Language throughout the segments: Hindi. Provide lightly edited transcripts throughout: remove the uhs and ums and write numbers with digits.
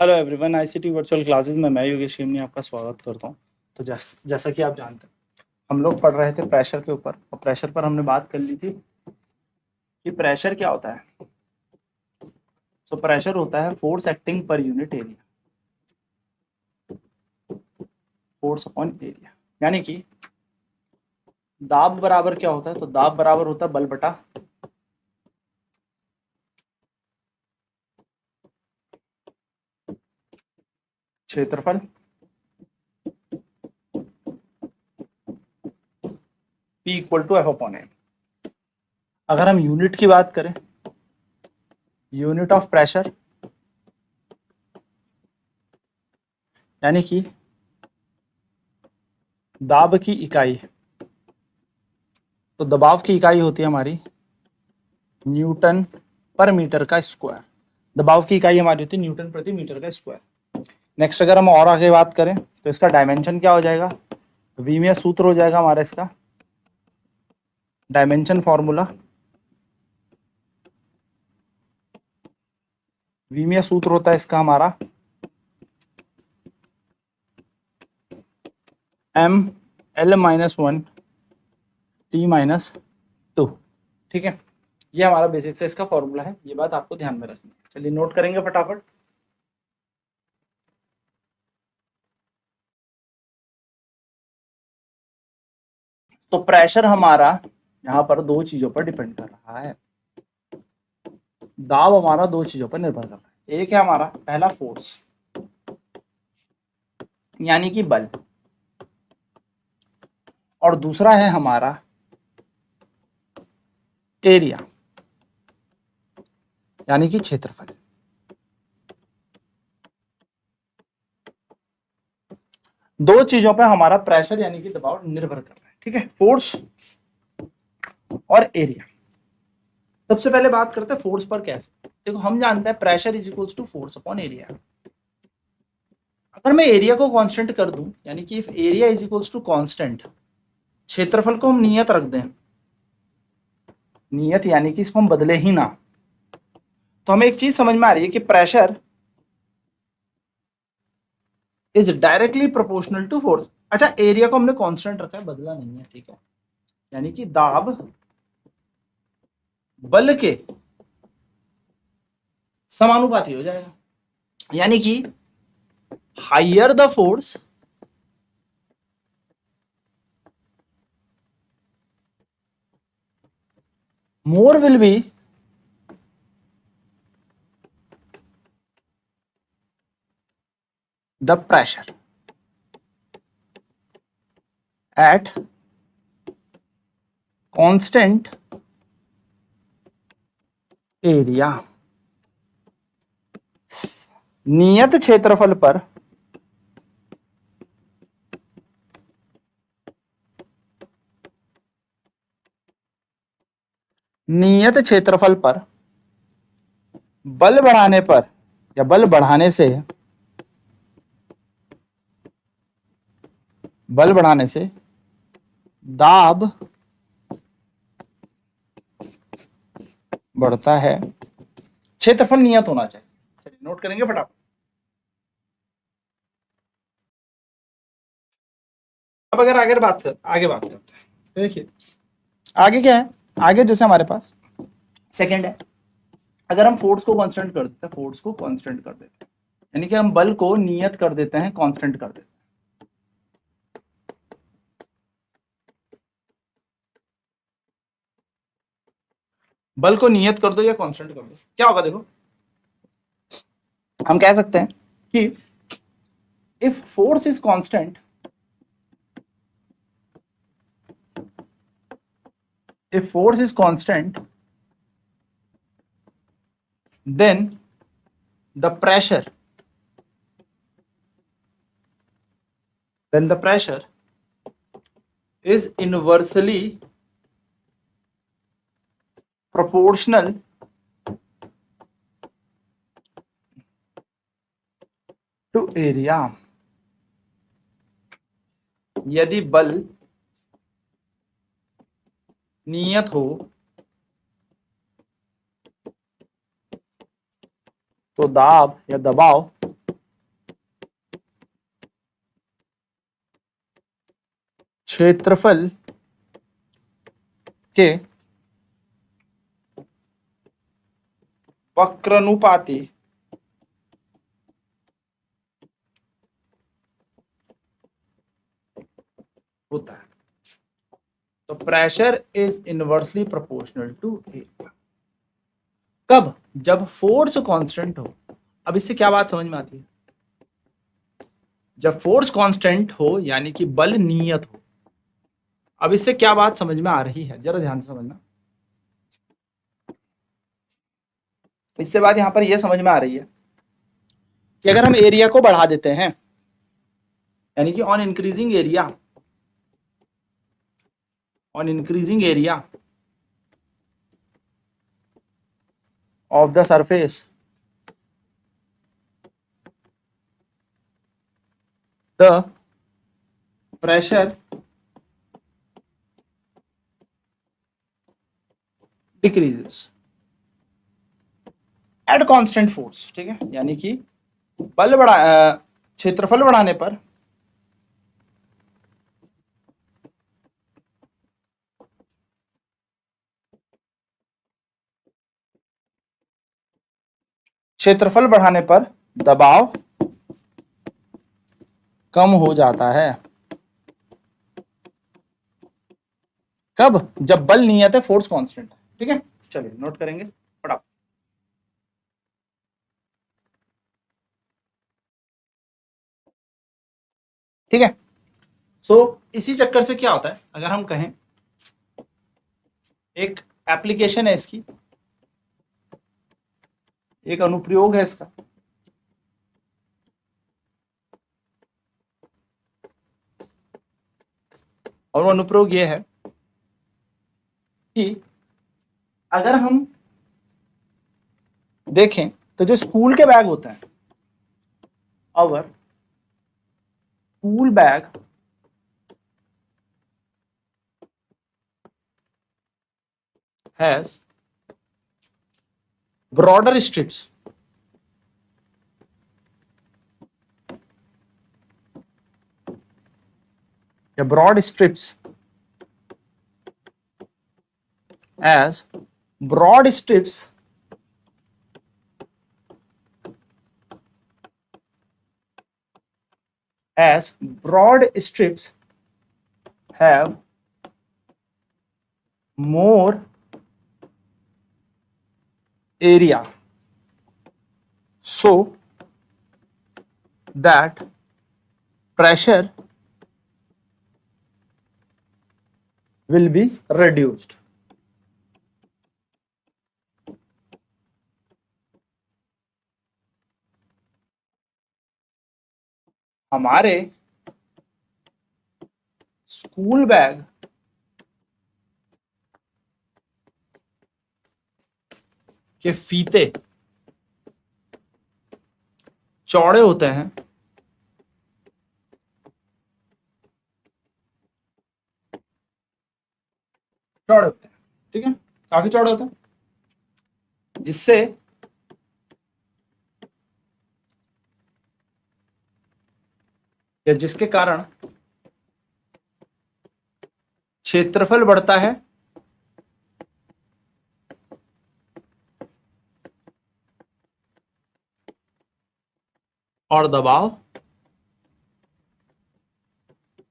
Hello everyone, ICT virtual classes में मैं योगेश खेमनी आपका स्वागत करता हूं। तो जैसा कि आप जानते हैं, हम लोग पढ़ रहे थे प्रेशर के ऊपर, और प्रेशर पर हमने बात कर ली थी कि प्रेशर क्या होता है। तो प्रेशर होता है force acting per unit area, force upon area. यानी कि दाब बराबर क्या होता है, तो दाब बराबर होता है बल बटा क्षेत्रफल P equal to F upon A. अगर हम यूनिट की बात करें, यूनिट ऑफ प्रेशर यानी कि दाब की इकाई, तो दबाव की इकाई होती है हमारी न्यूटन पर मीटर का स्क्वायर। दबाव की इकाई हमारी होती है न्यूटन प्रति मीटर का स्क्वायर। नेक्स्ट अगर हम और आगे बात करें तो इसका डायमेंशन क्या हो जाएगा, वी में सूत्र हो जाएगा हमारा इसका डायमेंशन फॉर्मूला। वी में सूत्र होता है इसका हमारा M L minus one T minus two. ठीक है, ये हमारा बेसिक से इसका फॉर्मूला है, ये बात आपको ध्यान में रखनी है। चलिए नोट करेंगे फटाफट। तो प्रेशर हमारा यहाँ पर दो चीजों पर डिपेंड कर रहा है। दाब हमारा दो चीजों पर निर्भर कर रहा है। एक है हमारा पहला फोर्स यानी कि बल, और दूसरा है हमारा एरिया यानी कि क्षेत्रफल। दो चीजों पर हमारा प्रेशर यानी कि दबाव निर्भर कर रहा है। ठीक है, फोर्स और एरिया। सबसे पहले बात करते हैं फोर्स पर कैसे। देखो, हम जानते हैं pressure is equals to force upon area. अगर मैं एरिया को कांस्टेंट कर दूं, यानी कि if area is equals to constant, क्षेत्रफल को हम नियत रख दें, नियत यानी कि इसको हम बदले ही ना, तो हमें एक चीज समझ में आ रही है कि pressure is directly proportional to force. अच्छा, एरिया को हमने कांस्टेंट रखा है, बदला नहीं है। ठीक है, यानी कि दाब बल के समानुपाती हो जाएगा। यानी कि higher the force, more will be the pressure at constant area। नियत क्षेत्रफल पर नियत क्षेत्रफल पर बल बढ़ाने पर या बल बढ़ाने से, बल बढ़ाने से दाब बढ़ता है। क्षेत्रफल नियत होना चाहिए। चलिए नोट करेंगे फटाफट। अब अगर आगे बात करते हैं, तो देखिए आगे क्या है। आगे जैसे हमारे पास सेकंड है, अगर हम फोर्स को कांस्टेंट कर देते हैं, फोर्स को कांस्टेंट कर देते हैं यानी कि हम बल को नियत कर देते हैं, कांस्टेंट कर देते हैं। बल को नियत कर दो या कांस्टेंट कर दो, क्या होगा देखो। हम कह सकते हैं कि if force is constant, if force is constant, then the pressure is inversely proportional to area। यदि बल नियत हो तो दाब या दबाव क्षेत्रफल के वक्रानुपाती होता है। तो pressure is inversely proportional to area. कब? जब फोर्स कांस्टेंट हो। अब इससे क्या बात समझ में आती है? जब फोर्स कांस्टेंट हो यानी कि बल नियत हो। अब इससे क्या बात समझ में आ रही है, जरा ध्यान से समझना। इससे बात यहां पर यह समझ में आ रही है कि अगर हम एरिया को बढ़ा देते हैं, यानी कि on increasing area of the surface, the pressure decreases at constant force। ठीक है, यानी कि बल बढ़ा क्षेत्रफल बढ़ाने पर दबाव कम हो जाता है। कब? जब बल नियत है, फोर्स कांस्टेंट है। ठीक है, चलिए नोट करेंगे फटाफट। ठीक है, सो इसी चक्कर से क्या होता है, अगर हम कहें एक एप्लीकेशन है इसकी, एक अनुप्रयोग है इसका, और वो अनुप्रयोग ये है कि अगर हम देखें तो जो स्कूल के बैग होते हैं, our school bag has broader strips, या broad strips as broad strips have more area, so that pressure will be reduced। हमारे स्कूल बैग के फीते चौड़े होते हैं, ठीक है, काफी चौड़े होते हैं, जिससे या जिसके कारण क्षेत्रफल बढ़ता है और दबाव,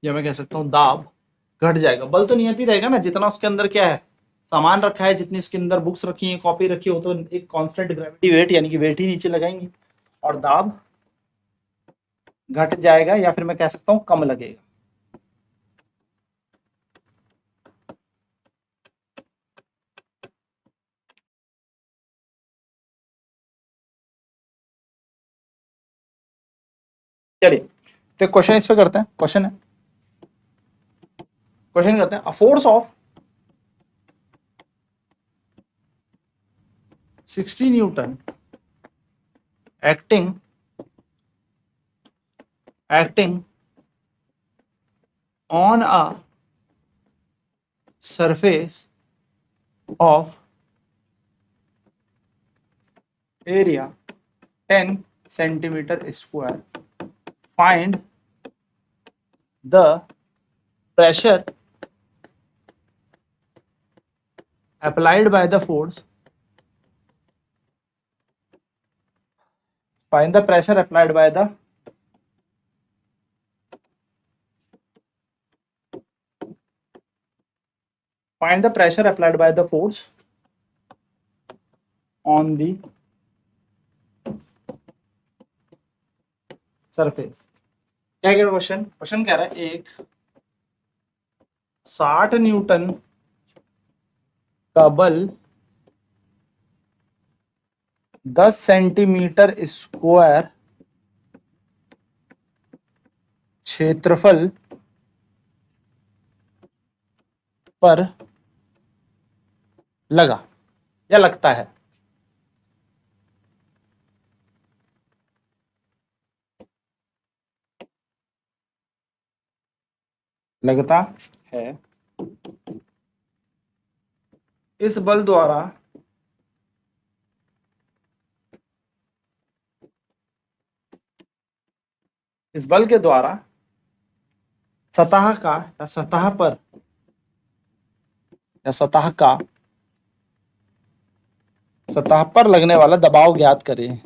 या मैं कह सकता हूं दाब घट जाएगा। बल तो नियत ही रहेगा ना, जितना उसके अंदर क्या है, सामान रखा है, जितनी इसके अंदर बुक्स रखी है, कॉपी रखी हो, तो एक कांस्टेंट ग्रेविटी वेट यानी कि वेट ही नीचे लगाएंगे, और दाब घट जाएगा, या फिर मैं कह सकता हूं कम लगेगा। चलिए तो क्वेश्चन इस पे करते हैं। क्वेश्चन करते हैं, a force of 60 Newton acting on a surface of area 10 centimeter square, find the pressure applied by the force, find the pressure applied by the force on the surface. क्या कह रहा क्वेश्चन? क्वेश्चन कह रहा है एक 60 न्यूटन का बल 10 सेंटीमीटर स्क्वायर क्षेत्रफल पर लगा या लगता है। लगता है इस बल द्वारा इस बल के द्वारा सतह का या सतह पर या सतह पर लगने वाला दबाव ज्ञात करें।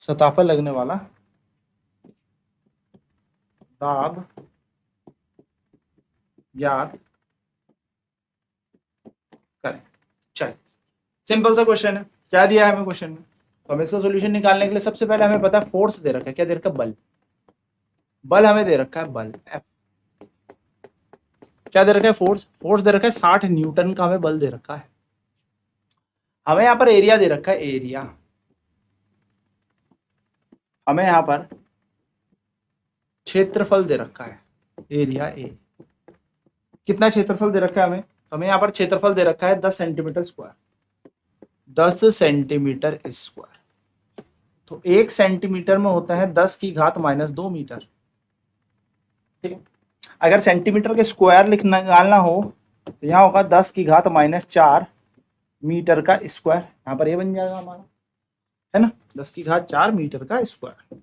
सतह पर लगने वाला दाब ज्ञात करें। चलिए, सिंपल सा क्वेश्चन है। क्या दिया है हमें क्वेश्चन में? तो हमें इसका सॉल्यूशन निकालने के लिए सबसे पहले हमें पता है फोर्स दे रखा है। क्या दे रखा है? बल हमें दे रखा है बल F। क्या दे रखा है? फोर्स दे रखा है 60 न्यूटन का हमें बल दे रखा है। हमें यहाँ पर एरिया दे रखा है एरिया। हमें यहाँ पर क्षेत्रफल दे रखा है एरिया ए। कितना क्षेत्रफल दे रखा है हमें? हमें यहाँ पर क्षेत्रफल दे रखा है 10 सेंटीमीटर स्क्वायर। 10 सेंटीमीटर स्क्वायर तो 1 सेंटीमीटर में होता है 10 की घात -2 मीटर। ठीक है, अगर सेंटीमीटर के स्क्वायर निकालना हो तो यहाँ होगा 10 की घात -4 मीटर का स्क्वायर। यहाँ पर ये बन जाएगा हमारा, है ना, 10 की घात 4 मीटर का स्क्वायर।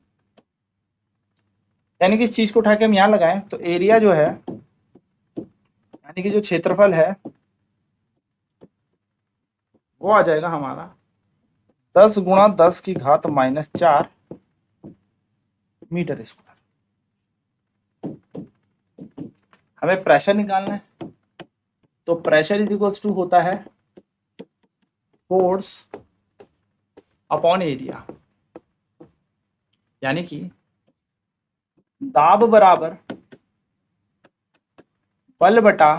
यानी कि इस चीज को उठा के हम यहाँ लगाएं तो एरिया जो है, यानी कि जो क्षेत्रफल है वो आ जाएगा हमारा 10 गुणा 10 की घात -4 मीटर स्क्वायर। हमें प्रेशर निकालना है तो प्रेशर इज इक्वल्स टू होता है फोर्स अपॉन एरिया। यानी कि दाब बराबर बल बटा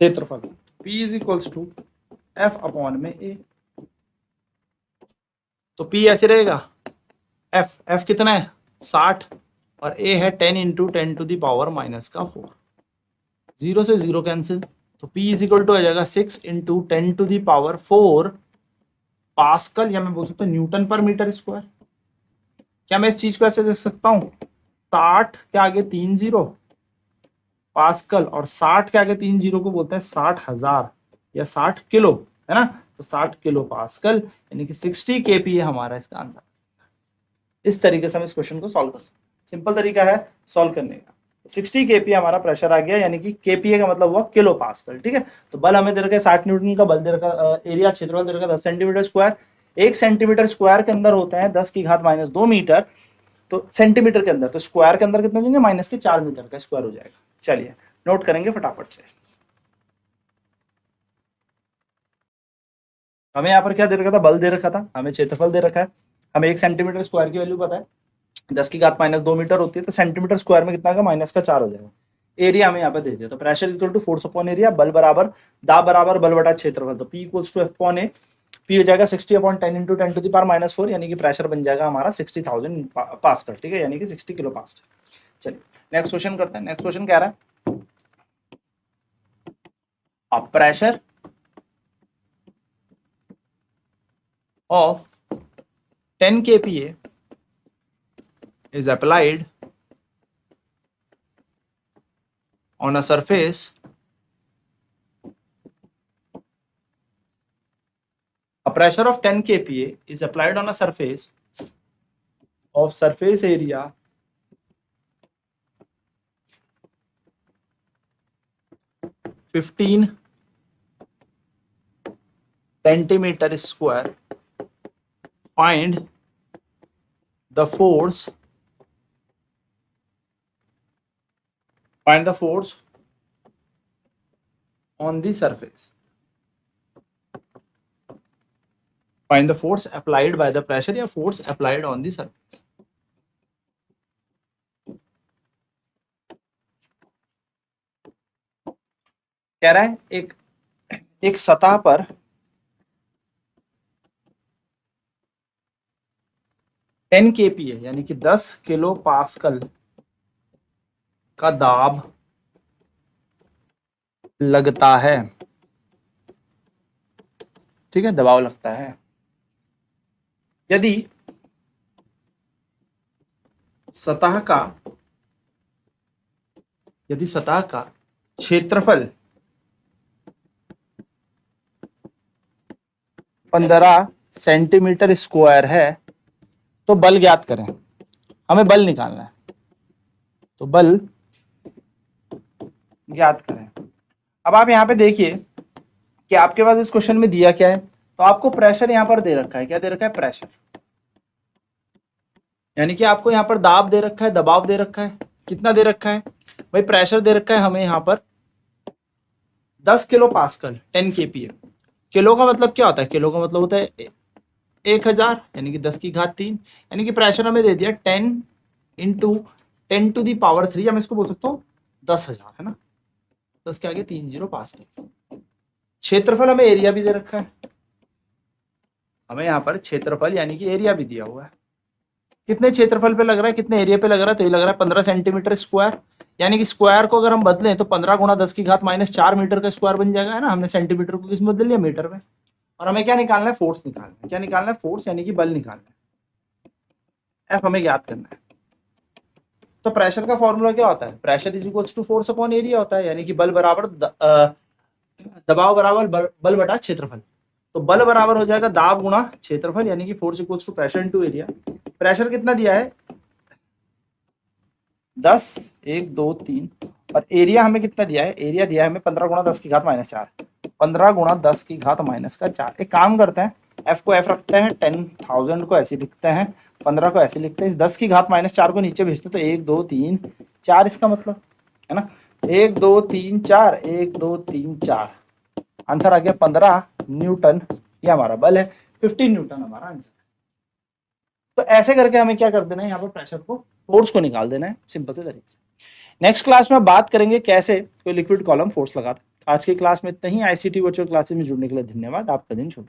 क्षेत्रफल। P is equals to F upon में A। तो P ऐसे रहेगा, F कितना है 60 और A है 10 इंटू 10 टू द पावर -4। 0 से 0 कैंसिल, तो P इज इक्वल टू आ जाएगा 6 into 10 to the power 4 pascal, या मैं बोल सकता हूँ न्यूटन पर मीटर स्क्वायर। क्या मैं इस चीज को ऐसे देख सकता हूँ? 60 के आगे 3 जीरो पास्कल और 60 के आगे 3 जीरो को बोलते हैं 60,000 या 60 किलो, है ना। तो 60 किलो पास्कल यानी कि 60 kPa हमारा इसका आंसर। इस तरीके से हम इस क्वेश्चन को सॉल्व कर सकते हैं। सिंपल तरीका है सॉल्व करने का। 60 kPa हमारा प्रेशर आ गया, यानी कि kPa का मतलब हुआ किलो पास्कल। ठीक है, तो बल हमें दे रखा है 60 न्यूटन का, बल दे रखा, एरिया क्षेत्रफल दे रखा 10 सेंटीमीटर स्क्वायर। 1 सेंटीमीटर स्क्वायर के अंदर होता है 10 की घात -2 मीटर, तो सेंटीमीटर के अंदर, तो स्क्वायर के अंदर कितना हो जाएंगे? -4 मीटर का स्क्वायर हो जाएगा। चलिए नोट करेंगे फटाफट से। हमें यहाँ पर क्या दे रखा था? बल दे रखा था, हमें क्षेत्रफल दे रखा है, हमें 1 सेंटीमीटर स्क्वायर की वैल्यू पता है 10 की घात -2 मीटर होती है, तो सेंटीमीटर स्क्वायर में कितना का -4 हो जाएगा। एरिया हमें यहाँ पे दे दिया, तो pressure is equal to force upon area, बल बराबर दाब बराबर बल बटा क्षेत्रफल। तो P equals to F upon A। P हो जाएगा 60 upon 10 into 10 to the power -4, यानी कि प्रेशर बन जाएगा हमारा 60,000 पास्कल। ठीक है, यानी कि 60 किलो पास्कल। चलिए नेक्स्ट क्वेश्चन करते हैं। नेक्स्ट क्वेश्चन कह रहा है pressure of 10 kPa is applied on a surface pressure of 10 kPa is applied on a surface of surface area 15 centimeter square. Find the force on the surface. Find the force applied by the pressure या force applied on the surface. कह रहा है एक सतह पर टेन kPa यानी कि 10 किलो पास्कल का दाब लगता है, ठीक है, दबाव लगता है। यदि सतह का क्षेत्रफल 15 सेंटीमीटर स्क्वायर है तो बल ज्ञात करें। हमें बल निकालना है, तो बल ज्ञात करें। अब आप यहां पे देखिए कि आपके पास इस क्वेश्चन में दिया क्या है, तो आपको प्रेशर यहां पर दे रखा है। क्या दे रखा है? प्रेशर, यानी कि आपको यहां पर दाब दे रखा है, दबाव दे रखा है। कितना दे रखा है भाई? प्रेशर दे रखा है हमें यहां पर 10 किलो पास्कल 10 kPa। किलो का मतलब क्या होता है? किलो का मतलब होता है 1000 यानी कि 10 की घात 3, यानी कि प्रेशर हमें दे दिया 10 इंटू 10 टू दी पावर 3, मैं इसको बोल सकता हूँ 10,000, है ना। 10 के आगे 3 0 पास्कल। क्षेत्रफल हमें एरिया भी दे रखा है, हमें यहाँ पर क्षेत्रफल यानी कि एरिया भी दिया हुआ है। कितने क्षेत्रफल पे लग रहा है, कितने एरिया पे लग रहा है? तो ये लग रहा है 15 सेंटीमीटर स्क्वायर, यानी कि स्क्वायर को अगर हम बदलें तो 15 गुणा 10 की घात -4 मीटर का स्क्वायर बन जाएगा, है ना। हमने सेंटीमीटर को किस में बदल लिया? मीटर में। और हमें क्या निकालना है? फोर्स निकालना है। क्या निकालना है? फोर्स यानी कि बल निकालना है। एफ हमें ज्ञात करना है। तो प्रेशर का फॉर्मूला क्या होता है? Pressure is equals to force upon area होता है, यानी कि बल बराबर दबाव बराबर बल बटा क्षेत्रफल। तो बल बराबर हो जाएगा दाब गुणा क्षेत्रफल, यानी कि force equals to pressure into area. Pressure कितना दिया है? 10, 1 2 3, और एरिया हमें कितना दिया है? एरिया दिया है हमें 15 गुणा 10 की घात -4। 15 गुणा 10 की घात -4। एक काम करते हैं, एफ को एफ रखते हैं, 10,000 को ऐसे लिखते हैं, 15 को ऐसे लिखते हैं, इस 10 की घात -4 को नीचे भेजते हैं, तो 1 2 3 4 इसका मतलब, है ना। 1 2 3 4, 1 2 3 4, आंसर आ गया 15 न्यूटन। ये हमारा बल है, 15 न्यूटन हमारा आंसर। तो ऐसे करके हमें क्या कर देना है? यहाँ पर प्रेशर को, फोर्स को निकाल देना है सिंपल से तरीके से। नेक्स्ट क्लास में बात करेंगे कैसे कोई लिक्विड कॉलम फोर्स लगाता है। आज की क्लास में इतना ही। आईसीटी वर्चुअल क्लासेस में जुड़ने के लिए धन्यवाद। आपका दिन शुभ।